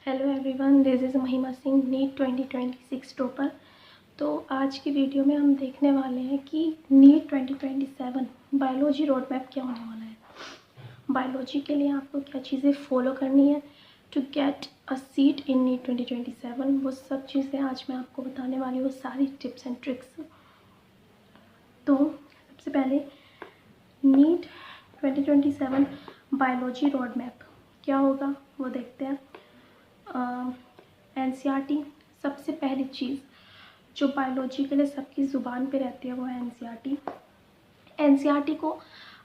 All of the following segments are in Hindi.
हेलो एवरीवन, दिस इज़ महिमा सिंह, नीट 2026 टॉपर। तो आज की वीडियो में हम देखने वाले हैं कि नीट 2027 बायोलॉजी रोड मैप क्या होने वाला है। बायोलॉजी के लिए आपको क्या चीज़ें फॉलो करनी है to get a seat in NEET 2027, वो सब चीज़ें आज मैं आपको बताने वाली हूँ, सारी टिप्स एंड ट्रिक्स। तो सबसे पहले नीट 2027 बायोलॉजी रोड मैप क्या होगा वो देखते हैं। एनसीईआरटी सबसे पहली चीज़ जो बायोलॉजी के लिए सबकी ज़ुबान पे रहती है वो है एनसीईआरटी। एनसीईआरटी को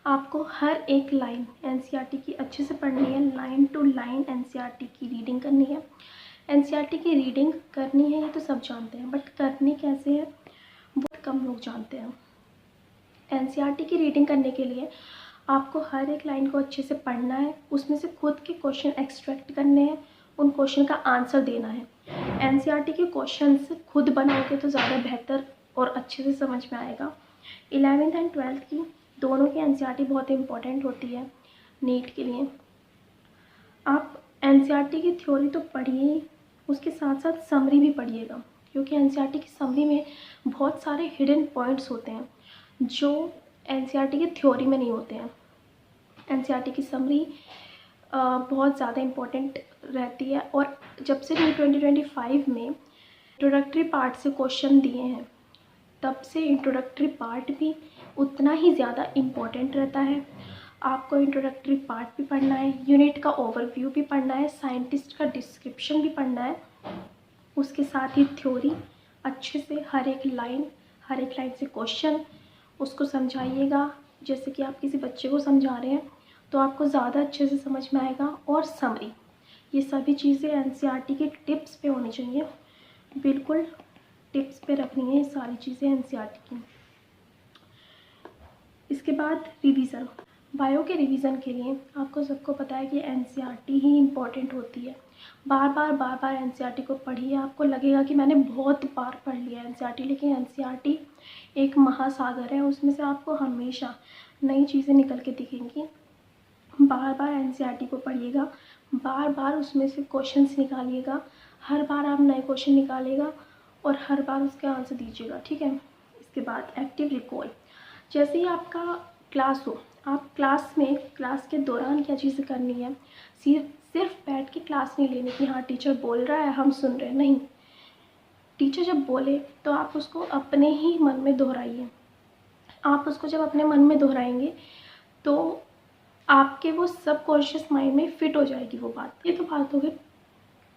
आपको हर एक लाइन एनसीईआरटी की अच्छे से पढ़नी है, लाइन टू लाइन एनसीईआरटी की रीडिंग करनी है। एनसीईआरटी की रीडिंग करनी है ये तो सब जानते हैं, बट करनी कैसे है बहुत कम लोग जानते हैं। एनसीईआरटी की रीडिंग करने के लिए आपको हर एक लाइन को अच्छे से पढ़ना है, उसमें से खुद के क्वेश्चन एक्सट्रैक्ट करने हैं, उन क्वेश्चन का आंसर देना है। एनसीईआरटी के क्वेश्चंस खुद बनाओगे तो ज़्यादा बेहतर और अच्छे से समझ में आएगा। 11th एंड 12th की दोनों की एनसीईआरटी बहुत इंपॉर्टेंट होती है नीट के लिए। आप एनसीईआरटी की थ्योरी तो पढ़िए, उसके साथ साथ समरी भी पढ़िएगा, क्योंकि एनसीईआरटी की समरी में बहुत सारे हिडन पॉइंट्स होते हैं जो एनसीईआरटी की थ्योरी में नहीं होते हैं। एनसीईआरटी की समरी बहुत ज़्यादा इम्पोर्टेंट रहती है, और जब से नीट 2025 में इंट्रोडक्टरी पार्ट से क्वेश्चन दिए हैं तब से इंट्रोडक्टरी पार्ट भी उतना ही ज़्यादा इम्पोर्टेंट रहता है। आपको इंट्रोडक्टरी पार्ट भी पढ़ना है, यूनिट का ओवरव्यू भी पढ़ना है, साइंटिस्ट का डिस्क्रिप्शन भी पढ़ना है, उसके साथ ही थ्योरी अच्छे से हर एक लाइन से क्वेश्चन उसको समझाइएगा। जैसे कि आप किसी बच्चे को समझा रहे हैं तो आपको ज़्यादा अच्छे से समझ में आएगा। और समरी, ये सभी चीज़ें एनसीईआरटी के टिप्स पे होनी चाहिए, बिल्कुल टिप्स पे रखनी है ये सारी चीज़ें एनसीईआरटी की। इसके बाद रिवीजन, बायो के रिवीजन के लिए आपको सबको पता है कि एनसीईआरटी ही इम्पॉर्टेंट होती है। बार बार एनसीईआरटी को पढ़िए, आपको लगेगा कि मैंने बहुत बार पढ़ लिया एनसीईआरटी, लेकिन एनसीईआरटी एक महासागर है, उसमें से आपको हमेशा नई चीज़ें निकल के दिखेंगी। बार एनसीईआरटी को पढ़िएगा, बार उसमें से क्वेश्चंस निकालिएगा, हर बार आप नए क्वेश्चन निकालिएगा और हर बार उसके आंसर दीजिएगा, ठीक है। इसके बाद एक्टिव रिकॉल, जैसे ही आपका क्लास हो, आप क्लास के दौरान क्या चीज़ें करनी है, सिर्फ बैठ के क्लास नहीं लेनी कि हाँ टीचर बोल रहा है हम सुन रहे हैं, नहीं। टीचर जब बोले तो आप उसको अपने ही मन में दोहराइए। आप उसको जब अपने मन में दोहराएंगे तो आपके वो सबकॉन्शियस माइंड में फिट हो जाएगी वो बात। ये तो बात हो गई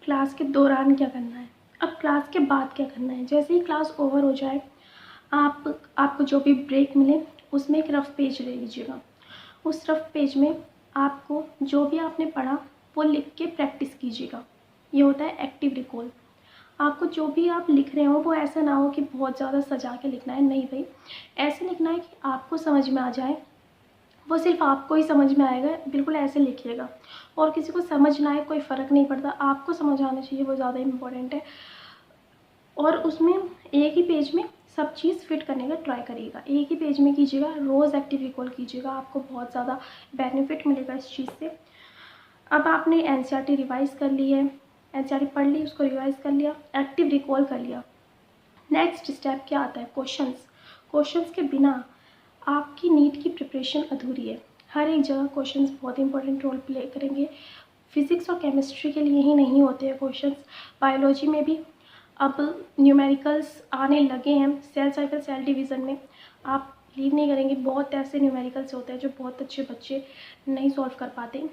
क्लास के दौरान क्या करना है। अब क्लास के बाद क्या करना है, जैसे ही क्लास ओवर हो जाए आपको जो भी ब्रेक मिले उसमें एक रफ पेज ले लीजिएगा। उस रफ पेज में आपको जो भी आपने पढ़ा वो लिख के प्रैक्टिस कीजिएगा। ये होता है एक्टिव रिकॉल। आपको जो भी आप लिख रहे हो वो ऐसा ना हो कि बहुत ज़्यादा सजा के लिखना है, नहीं भाई, ऐसे लिखना है कि आपको समझ में आ जाए, वो सिर्फ आपको ही समझ में आएगा, बिल्कुल ऐसे लिखिएगा। और किसी को समझ ना आए कोई फ़र्क नहीं पड़ता, आपको समझ आना चाहिए, वो ज़्यादा इम्पोर्टेंट है। और उसमें एक ही पेज में सब चीज़ फिट करने का ट्राई करिएगा, एक ही पेज में कीजिएगा, रोज़ एक्टिव रिकॉल कीजिएगा, आपको बहुत ज़्यादा बेनिफिट मिलेगा इस चीज़ से। अब आपने एनसीईआरटी रिवाइज़ कर ली है, एनसीईआरटी पढ़ ली, उसको रिवाइज़ कर लिया, एक्टिव रिकॉल कर लिया। नेक्स्ट स्टेप क्या आता है, क्वेश्चंस के बिना आपकी नीट की प्रिपरेशन अधूरी है। हर एक जगह क्वेश्चंस बहुत इंपॉर्टेंट रोल प्ले करेंगे। फिज़िक्स और केमिस्ट्री के लिए ही नहीं होते हैं क्वेश्चंस, बायोलॉजी में भी अब न्यूमेरिकल्स आने लगे हैं। सेल साइकिल, सेल डिवीज़न में आप बिलीव नहीं करेंगे, बहुत ऐसे न्यूमेरिकल्स होते हैं जो बहुत अच्छे बच्चे नहीं सॉल्व कर पाते।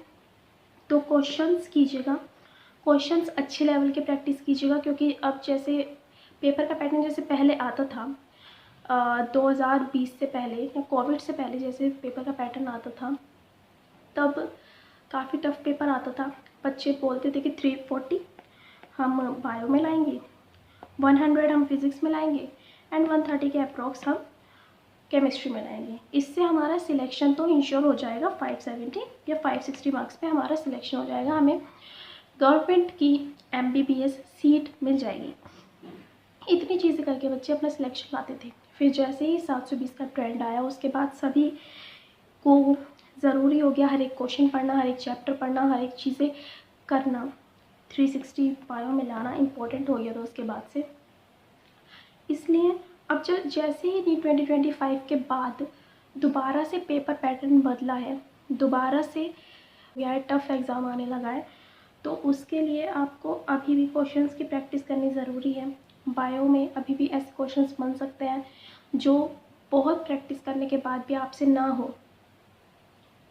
तो क्वेश्चंस कीजिएगा, क्वेश्चंस अच्छे लेवल के प्रैक्टिस कीजिएगा, क्योंकि अब जैसे पेपर का पैटर्न जैसे पहले आता था 2020 से पहले या कोविड से पहले, जैसे पेपर का पैटर्न आता था तब काफ़ी टफ पेपर आता था। बच्चे बोलते थे कि 340 हम बायो में लाएंगे, 100 हम फिज़िक्स में लाएंगे एंड 130 के अप्रॉक्स हम केमिस्ट्री में लाएंगे। इससे हमारा सिलेक्शन तो इंश्योर हो जाएगा, 570 या 560 मार्क्स पे हमारा सिलेक्शन हो जाएगा, हमें गवर्नमेंट की MBBS सीट मिल जाएगी। इतनी चीज़ें करके बच्चे अपना सिलेक्शन पाते थे। फिर जैसे ही 720 का ट्रेंड आया उसके बाद सभी को ज़रूरी हो गया हर एक क्वेश्चन पढ़ना, हर एक चैप्टर पढ़ना, हर एक चीज़ें करना। 360 बायो में लाना इम्पोर्टेंट हो गया था उसके बाद से। इसलिए अब जैसे ही नीट 2025 के बाद दोबारा से पेपर पैटर्न बदला है, दोबारा से यह टफ एग्ज़ाम आने लगा है, तो उसके लिए आपको अभी भी क्वेश्चंस की प्रैक्टिस करनी ज़रूरी है। बायो में अभी भी ऐसे क्वेश्चंस बन सकते हैं जो बहुत प्रैक्टिस करने के बाद भी आपसे ना हो।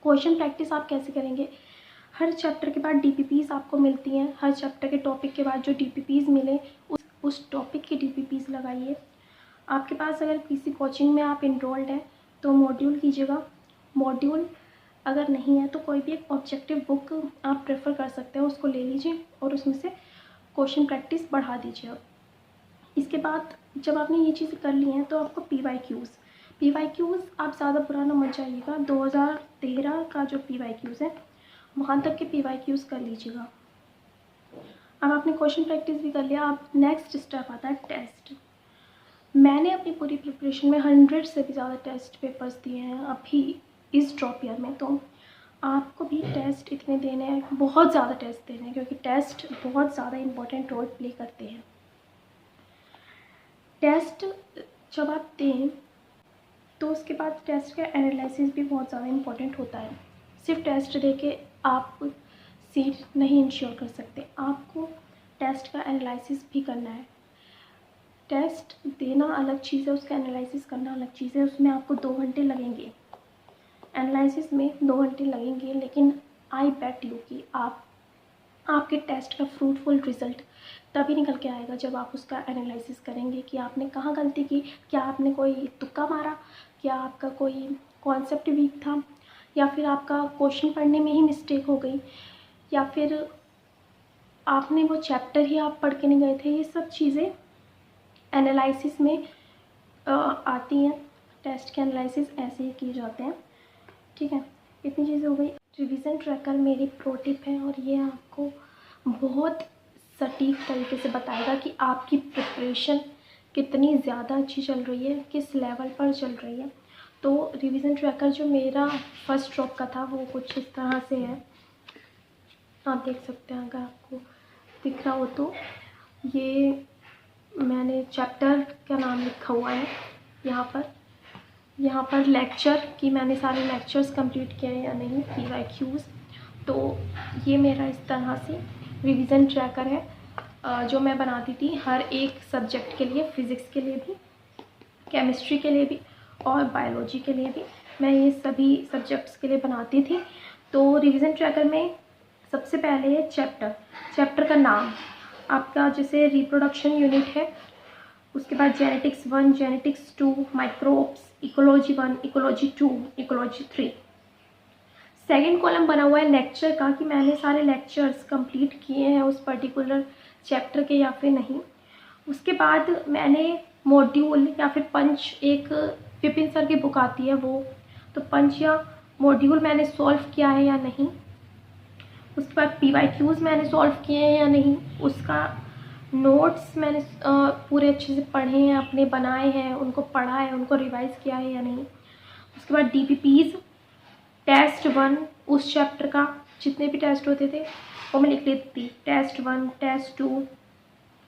क्वेश्चन प्रैक्टिस आप कैसे करेंगे? हर चैप्टर के बाद डीपीपीज़ आपको मिलती हैं, हर चैप्टर के टॉपिक के बाद जो डीपीपीज़ मिले उस टॉपिक की डीपीपीज़ लगाइए। आपके पास अगर किसी कोचिंग में आप इनरोल्ड हैं तो मॉड्यूल कीजिएगा। मॉड्यूल अगर नहीं है तो कोई भी एक ऑब्जेक्टिव बुक आप प्रेफर कर सकते हैं, उसको ले लीजिए और उसमें से क्वेश्चन प्रैक्टिस बढ़ा दीजिए। इसके बाद जब आपने ये चीज़ें कर ली हैं तो आपको पीवाईक्यूज़ आप ज़्यादा पुराना मत जाइएगा। 2013 का जो पीवाईक्यूज़ है वहाँ तक के पीवाईक्यूज़ कर लीजिएगा। अब आपने क्वेश्चन प्रैक्टिस भी कर लिया, अब नेक्स्ट स्टेप आता है टेस्ट। मैंने अपनी पूरी प्रिपरेशन में 100 से भी ज़्यादा टेस्ट पेपर्स दिए हैं अभी इस ड्रॉप ईयर में, तो आपको भी टेस्ट इतने देने हैं, बहुत ज़्यादा टेस्ट देने हैं, क्योंकि टेस्ट बहुत ज़्यादा इम्पोर्टेंट रोल प्ले करते हैं। टेस्ट जब आप दें तो उसके बाद टेस्ट का एनालिसिस भी बहुत ज़्यादा इम्पोर्टेंट होता है। सिर्फ टेस्ट दे के आप सीट नहीं इंश्योर कर सकते, आपको टेस्ट का एनालिसिस भी करना है। टेस्ट देना अलग चीज़ है, उसका एनालिसिस करना अलग चीज़ है। उसमें आपको 2 घंटे लगेंगे, एनालिसिस में 2 घंटे लगेंगे, लेकिन आई बेट यू कि आपके टेस्ट का फ्रूटफुल रिज़ल्ट तभी निकल के आएगा जब आप उसका एनालिसिस करेंगे कि आपने कहाँ गलती की, क्या आपने कोई तुक्का मारा, क्या आपका कोई कॉन्सेप्ट वीक था, या फिर आपका क्वेश्चन पढ़ने में ही मिस्टेक हो गई, या फिर आपने वो चैप्टर ही आप पढ़ के नहीं गए थे। ये सब चीज़ें एनालिसिस में आती हैं। टेस्ट के एनालिसिस ऐसे ही किए जाते हैं। ठीक है, इतनी चीज़ें हो गई। रिवीजन ट्रैकर मेरी प्रो टिप है और ये आपको बहुत सटीक तरीके से बताएगा कि आपकी प्रिपरेशन कितनी ज़्यादा अच्छी चल रही है, किस लेवल पर चल रही है। तो रिवीजन ट्रैकर जो मेरा फर्स्ट ड्रॉप का था वो कुछ इस तरह से है, आप देख सकते हैं अगर आपको दिख रहा हो तो। ये मैंने चैप्टर का नाम लिखा हुआ है यहाँ पर लेक्चर कि मैंने सारे लेक्चर्स कंप्लीट किए हैं या नहीं, पीवाईक्यूज़। तो ये मेरा इस तरह से रिवीजन ट्रैकर है जो मैं बनाती थी हर एक सब्जेक्ट के लिए, फ़िज़िक्स के लिए भी, केमिस्ट्री के लिए भी और बायोलॉजी के लिए भी। मैं ये सभी सब्जेक्ट्स के लिए बनाती थी। तो रिवीजन ट्रैकर में सबसे पहले है चैप्टर का नाम आपका, जैसे रिप्रोडक्शन यूनिट है, उसके बाद genetics 1, genetics 2, microbes, ecology 1, ecology 2, ecology 3। Second column बना हुआ है लेक्चर का कि मैंने सारे लेक्चर्स कंप्लीट किए हैं उस पर्टिकुलर चैप्टर के या फिर नहीं। उसके बाद मैंने मॉड्यूल या फिर पंच, एक विपिन सर की बुक आती है वो, तो पंच या मॉड्यूल मैंने सॉल्व किया है या नहीं। उसके बाद पीवाईक्यूज़ मैंने सॉल्व किए हैं या नहीं, उसका नोट्स मैंने पूरे अच्छे से पढ़े हैं, अपने बनाए हैं, उनको पढ़ा है, उनको रिवाइज़ किया है या नहीं। उसके बाद डीपीपीज़, टेस्ट 1 उस चैप्टर का जितने भी टेस्ट होते थे वो मैं लिख लेती थी, टेस्ट 1, टेस्ट 2,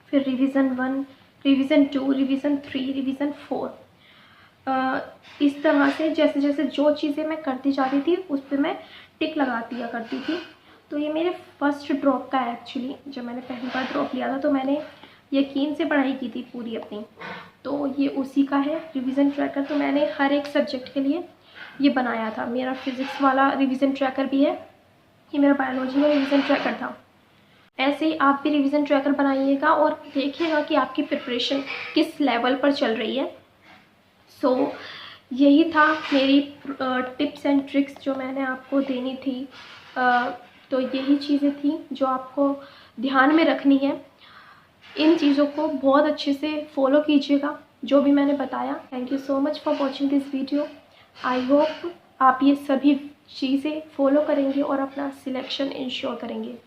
फिर रिवीजन 1, रिवीजन 2, रिवीजन 3, रिवीजन 4। इस तरह से जैसे जैसे जो चीज़ें मैं करती जाती थी उस पर मैं टिक लगा दिया करती थी। तो ये मेरे फर्स्ट ड्रॉप का है एक्चुअली। जब मैंने पहली बार ड्रॉप लिया था तो मैंने यकीन से पढ़ाई की थी पूरी अपनी, तो ये उसी का है रिवीजन ट्रैकर। तो मैंने हर एक सब्जेक्ट के लिए ये बनाया था। मेरा फिज़िक्स वाला रिवीजन ट्रैकर भी है, ये मेरा बायोलॉजी का रिवीजन ट्रैकर था। ऐसे ही आप भी रिवीजन ट्रैकर बनाइएगा और देखिएगा कि आपकी प्रिपरेशन किस लेवल पर चल रही है। सो यही था मेरी टिप्स एंड ट्रिक्स जो मैंने आपको देनी थी। तो यही चीज़ें थी जो आपको ध्यान में रखनी है। इन चीज़ों को बहुत अच्छे से फॉलो कीजिएगा जो भी मैंने बताया। Thank you so much for watching this video. I hope आप ये सभी चीज़ें फॉलो करेंगे और अपना सिलेक्शन इंश्योर करेंगे।